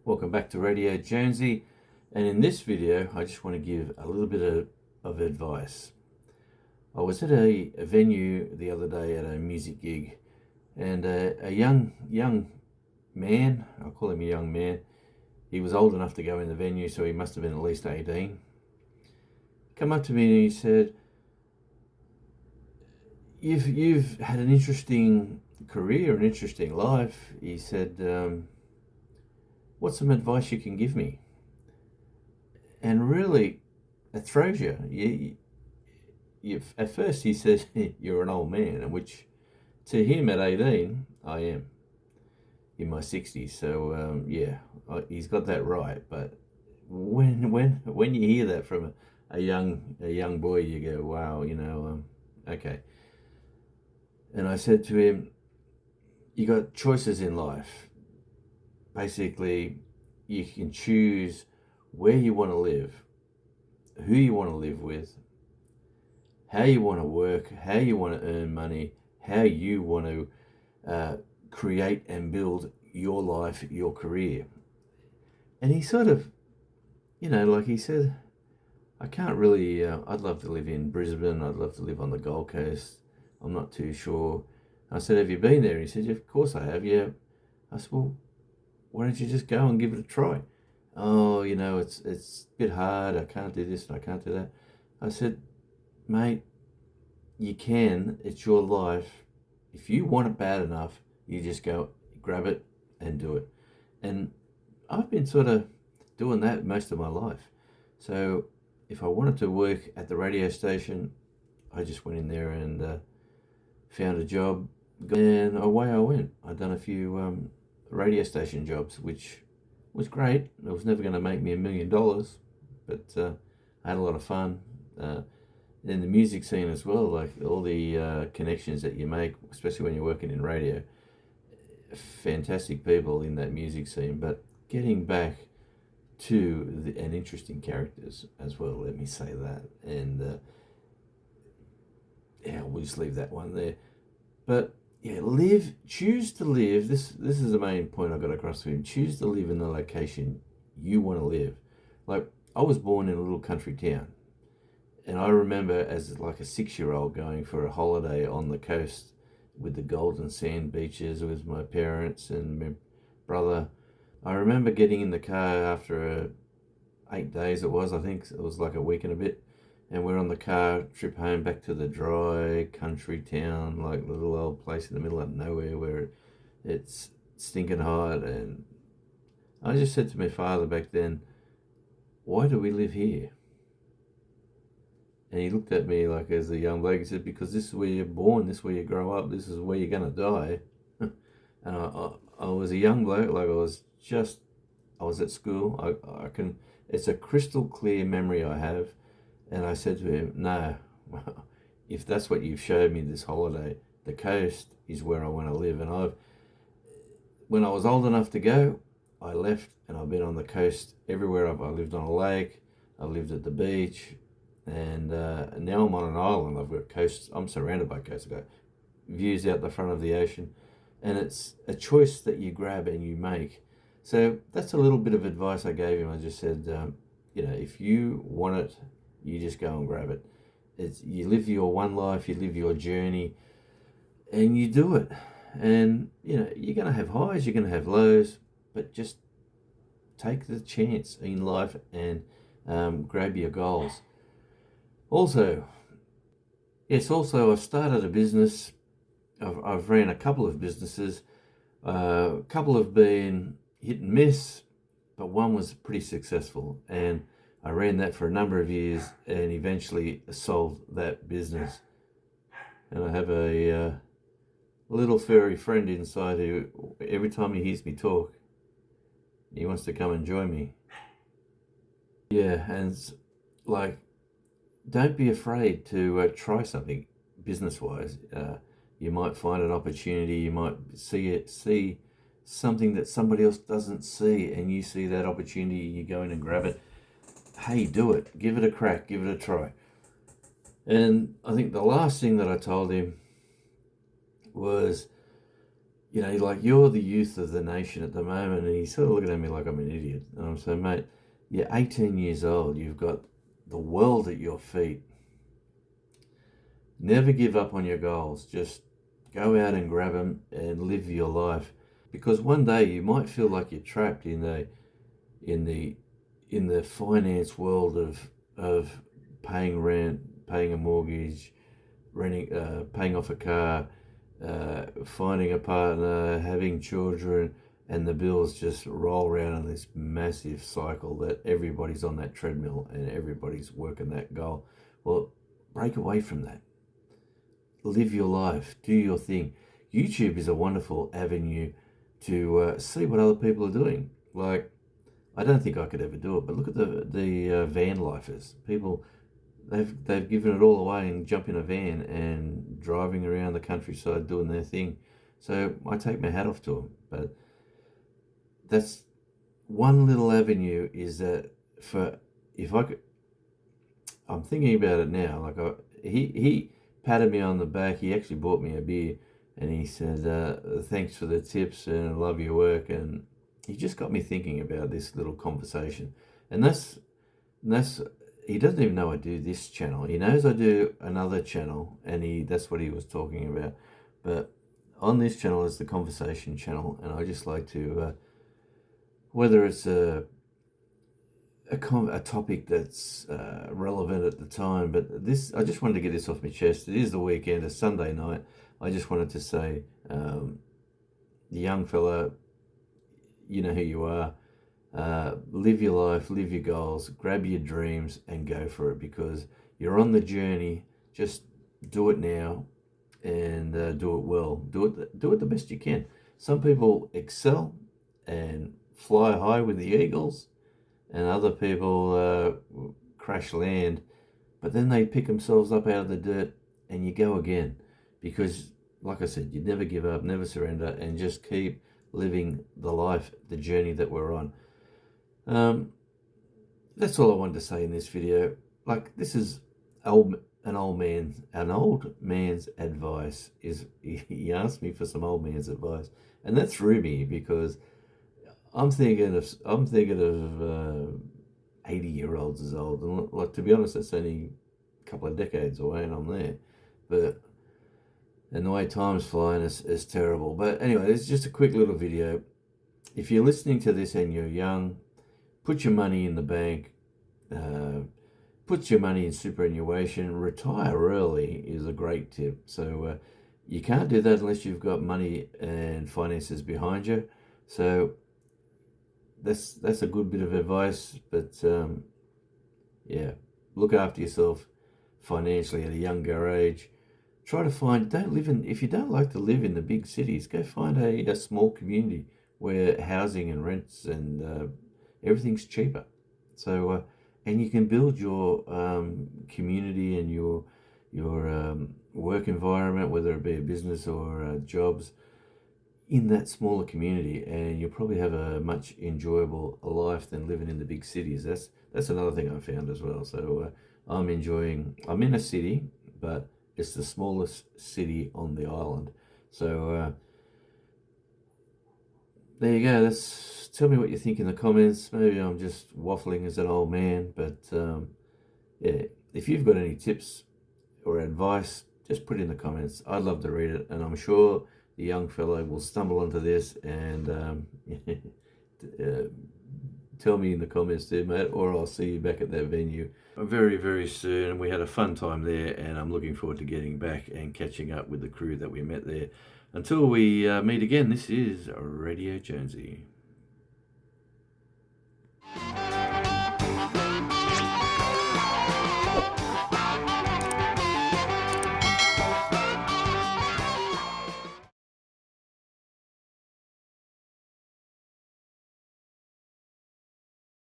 Welcome back to Radio Jonesy, and in this video I just want to give a little bit of advice. I was at a venue the other day at a music gig, and a young man, I'll call him a young man, he was old enough to go in the venue, so he must have been at least 18, come up to me and he said, you've had an interesting career, an interesting life. He said, what's some advice you can give me? And really, it throws you. At first he says, you're an old man, which to him at 18, I am in my 60s. So he's got that right. But when you hear that from a young boy, you go, wow, okay. And I said to him, you got choices in life. Basically, you can choose where you want to live, who you want to live with, how you want to work, how you want to earn money, how you want to create and build your life, your career. And he sort of, like he said, I can't really, I'd love to live in Brisbane, I'd love to live on the Gold Coast, I'm not too sure. I said, have you been there? He said, yeah, of course I have, yeah. I said, well, why don't you just go and give it a try? Oh, it's a bit hard, I can't do this and I can't do that. I said, mate, you can, it's your life. If you want it bad enough, you just go grab it and do it. And I've been sort of doing that most of my life. So if I wanted to work at the radio station, I just went in there and found a job, and away I went. I'd done a few radio station jobs, which was great. It was never going to make me $1 million, but I had a lot of fun. In the music scene as well, like all the connections that you make, especially when you're working in radio, fantastic people in that music scene. But getting back to and interesting characters as well, let me say that. And we'll just leave that one there. But choose to live. This is the main point I got across to him. Choose to live in the location you want to live. Like, I was born in a little country town, and I remember as like a 6-year-old going for a holiday on the coast with the golden sand beaches with my parents and my brother. I remember getting in the car after 8 days it was, I think it was like a week and a bit, and we're on the car trip home back to the dry country town, like a little old place in the middle of nowhere where it's stinking hot. And I just said to my father back then, why do we live here? And he looked at me like as a young bloke, he said, because this is where you're born, this is where you grow up, this is where you're going to die. And I was a young bloke, like I was at school. It's a crystal clear memory I have. And I said to him, no, if that's what you've showed me this holiday, the coast is where I want to live. And when I was old enough to go, I left, and I've been on the coast everywhere. I lived on a lake, I lived at the beach, and now I'm on an island. I've got coasts, I'm surrounded by coasts. I've got views out the front of the ocean, and it's a choice that you grab and you make. So that's a little bit of advice I gave him. I just said, if you want it, you just go and grab it. You live your one life, you live your journey, and you do it. And you're going to have highs, you're going to have lows, but just take the chance in life and grab your goals. Also, I've started a business. I've ran a couple of businesses. A couple have been hit and miss, but one was pretty successful, and I ran that for a number of years and eventually sold that business. And I have a little furry friend inside who, every time he hears me talk, he wants to come and join me. Yeah, and like, don't be afraid to try something business-wise. You might find an opportunity, you might see something that somebody else doesn't see, and you see that opportunity, you go in and grab it. Hey, do it. Give it a crack. Give it a try. And I think the last thing that I told him was, you know, like, you're the youth of the nation at the moment. And he's sort of looking at me like I'm an idiot. And I'm saying, mate, you're 18 years old. You've got the world at your feet. Never give up on your goals. Just go out and grab them and live your life. Because one day you might feel like you're trapped in the in the finance world of paying rent, paying a mortgage, renting, paying off a car, finding a partner, having children, and the bills just roll around in this massive cycle that everybody's on that treadmill and everybody's working that goal. Well, break away from that. Live your life. Do your thing. YouTube is a wonderful avenue to see what other people are doing. Like, I don't think I could ever do it, but look at the van lifers. People, they've given it all away and jump in a van and driving around the countryside doing their thing. So I take my hat off to them. But that's one little avenue. Is that for if I could? I'm thinking about it now. Like, he patted me on the back. He actually bought me a beer, and he said, "Thanks for the tips and I love your work." And he just got me thinking about this little conversation, and that's he doesn't even know I do this channel. He knows I do another channel, and that's what he was talking about. But on this channel is the conversation channel, and I just like to, whether it's a topic that's relevant at the time, but this, I just wanted to get this off my chest. It is the weekend, a Sunday night. I just wanted to say, the young fella, you know who you are. Live your life, live your goals, grab your dreams and go for it, because you're on the journey. Just do it now, and do it well. Do it the best you can. Some people excel and fly high with the eagles, and other people crash land, but then they pick themselves up out of the dirt and you go again. Because, like I said, you never give up, never surrender, and just keep living the life, the journey that we're on. That's all I wanted to say in this video. Like, this is an old man's advice. Is he asked me for some old man's advice, and that threw me, because I'm thinking of 80-year-olds as old, and, like, to be honest, that's only a couple of decades away, and I'm there. But and the way time's flying is terrible. But anyway, it's just a quick little video. If you're listening to this and you're young, put your money in the bank. Put your money in superannuation. Retire early is a great tip. So you can't do that unless you've got money and finances behind you. So that's a good bit of advice. But yeah, look after yourself financially at a younger age. Try to find, if you don't like to live in the big cities, go find a small community where housing and rents and everything's cheaper. So and you can build your community and your work environment, whether it be a business or jobs, in that smaller community, and you'll probably have a much enjoyable life than living in the big cities. That's another thing I found as well. So I'm in a city, but it's the smallest city on the island. So there you go. Tell me what you think in the comments. Maybe I'm just waffling as an old man, but yeah, if you've got any tips or advice, just put it in the comments. I'd love to read it, and I'm sure the young fellow will stumble onto this and tell me in the comments there, mate, or I'll see you back at that venue very, very soon. We had a fun time there, and I'm looking forward to getting back and catching up with the crew that we met there. Until we meet again, this is Radio Jonesy.